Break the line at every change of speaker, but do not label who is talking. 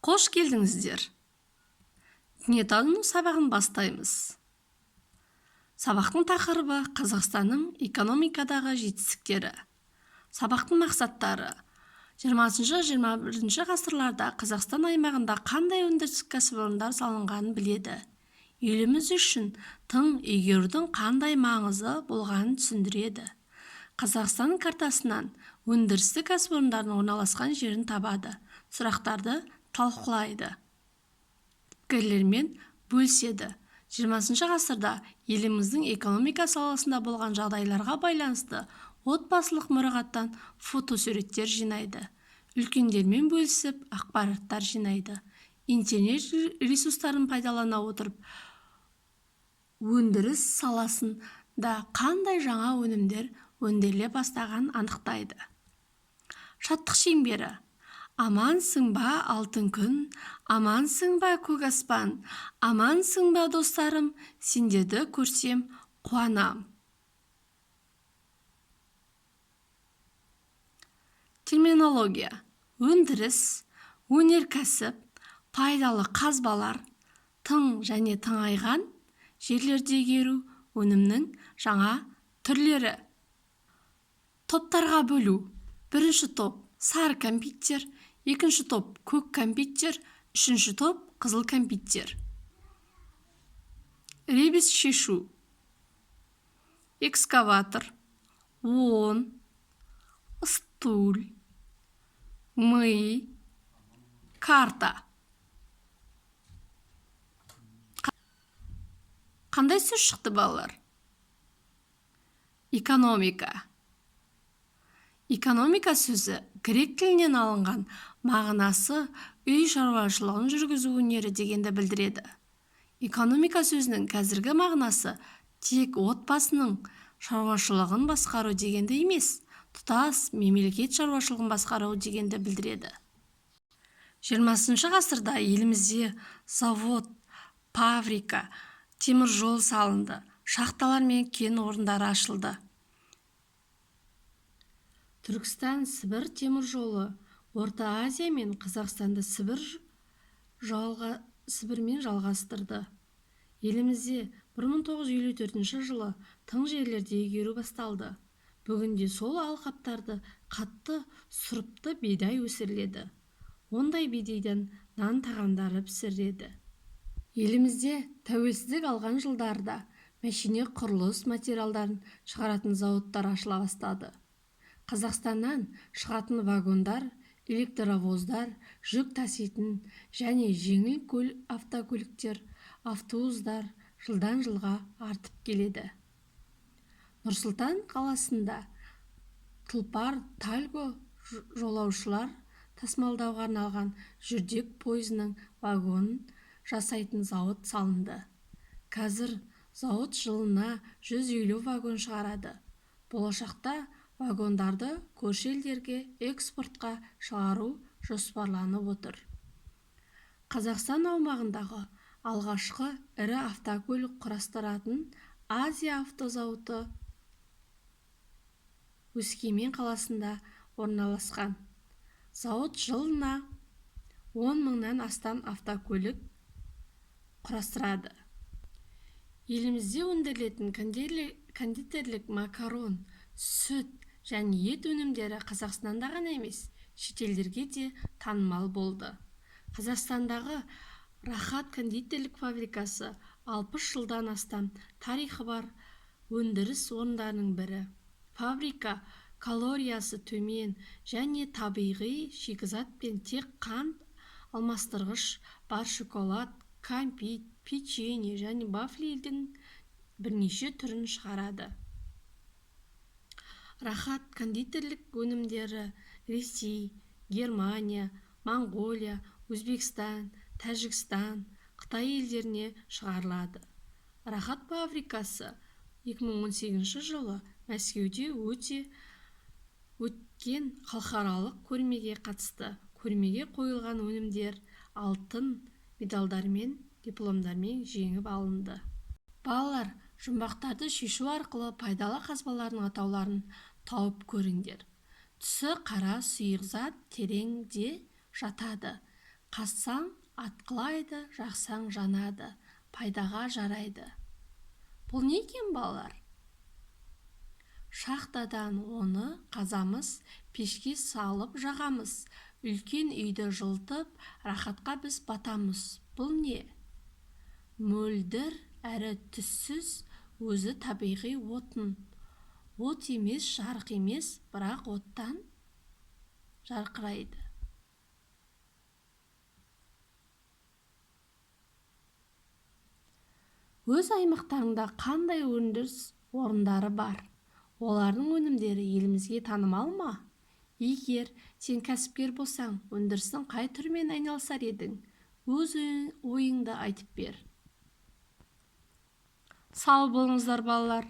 Қош келдіңіздер. Дүниетану сабағын бастаймыз. Сабақтың тақырыбы Қазақстанның экономикадағы жетістіктері. Сабақтың мақсаттары: 20-21 ғасырларда Қазақстан аймағында қандай өндірістік кәсіпорындар салынғанын біледі. Еліміз үшін тың игерудің қандай маңызы болғанын түсіндіреді. Қазақстан картасынан өндірістік кәсіпорындардың орналасқан жерін табады. Сұрақтарды талқылайды. Пікірлермен бөліседі. 20 ғасырда еліміздің экономика саласында болған жағдайларға байланысты отбасылық мұрағаттан фотосуреттер жинайды. Үлкендермен бөлісіп ақпараттар жинайды. Интернет ресурстарын пайдалана отырып, өндіріс саласында қандай жаңа өнімдер өндіріле бастаған анықтайды. Шаттық шеңбері: амансың ба алтын күн, амансың ба көк аспан, амансың ба достарым, сендерді көрсем қуанам. Терминология: өндіріс, өнеркәсіп, пайдалы қазбалар, тың және тыңайған жерлерде игеру, өнімнің жаңа түрлері. Топтарға бөлу: бірінші топ сары кәмпиттер, екінші топ көк кәмпиттер, үшінші топ қызыл кәмпиттер. Ребус шешу: экскаватор, он, стуль, мы, карта. Қандай сөз шықты балалар? Экономика. Экономика сөзі грек тілінен алынған, мағынасы үй шаруашылығын жүргізу өнері дегенді білдіреді. Экономика сөзінің қазіргі мағынасы тек отбасының шаруашылығын басқару дегенді емес, тұтас мемлекет шаруашылығын басқару дегенді білдіреді. 20 ғасырда елімізде завод, фабрика, темір жол салынды, шахталар мен кен орындары ашылды. Түркістан Сібір темір жолы Орта Азия мен Қазақстанды Сібірмен жалғастырды. Елімізде 1954 жылы тың жерлерде игеру басталды. Бүгінде сол алқаптарды қатты сұрыпты бидай өсіріледі. Ондай бидайдан нан тағамдары пісіреді. Елімізде тәуелсіздік алған жылдарда мәшине құрылыс материалдарын шығаратын зауыттар ашыла бастады. Қазақстаннан шығатын вагондар, электровоздар, жүк таситын және жеңіл автокөліктер, автобустар жылдан жылға артып келеді. Нұрсұлтан қаласында тұлпар Тальго жолаушылар тасымалдауға арналған жүрдек пойызының вагонын жасайтын зауыт салынды. Қазір зауыт жылына 150 вагон шығарады. Болашақта вагондарды көрші елдерге экспортқа шығару жоспарланып отыр. Қазақстан аумағындағы алғашқы ірі автокөлік құрастыратын Азия автозауыты Өскемен қаласында орналасқан. Зауыт жылына 10 мыңнан астам автокөлік құрастырады. Елімізде өндірілетін кондитерлік макарон, сүт және ет өнімдері Қазақстанда ғана емес, шетелдерге де танымал болды. Қазақстандағы Рахат кондитерлік фабрикасы 60 жылдан астам тарихы бар өндіріс орындарының бірі. Фабрика калориясы төмен және табиғи шикізатпен тек қант алмастырғыш бар шоколад, кәмпит, печенье және вафлидің бірнеше түрін шығарады. Рахат кондитерлік өнімдері Ресей, Германия, Моңғолия, Өзбекстан, Тәжікстан, Қытай елдеріне шығарылады. Рахат фабрикасы 2018 жылы Мәскеуде өткен халықаралық көрмеге қатысты. Көрмеге қойылған өнімдер алтын медальдармен, дипломдармен жеңіп алынды. Балалар, жұмбақтарды шешу арқылы пайдалы қазбалардың атауларын тауып көріңдер. Түсі қара сұйық зат тереңде жатады. Қазсаң атқылайды, жақсаң жанады, пайдаға жарайды. Бұл не екен балалар? Шахтадан оны қазамыз, пешке салып жағамыз, үлкен үйді жылытып, рахатқа біз батамыз. Бұл не? Мөлдір әрі түссіз, өзі табиғи отын. От емес, жарық емес, бірақ оттан жарқырайды. Өз аймақтарында қандай өндіріс орындары бар? Олардың өнімдері елімізге танымал ма? Егер сен кәсіпкер болсаң, өндірістің қай түрімен айналысар едің? Өз ойыңды айтып бер. Сау болыңыздар балалар.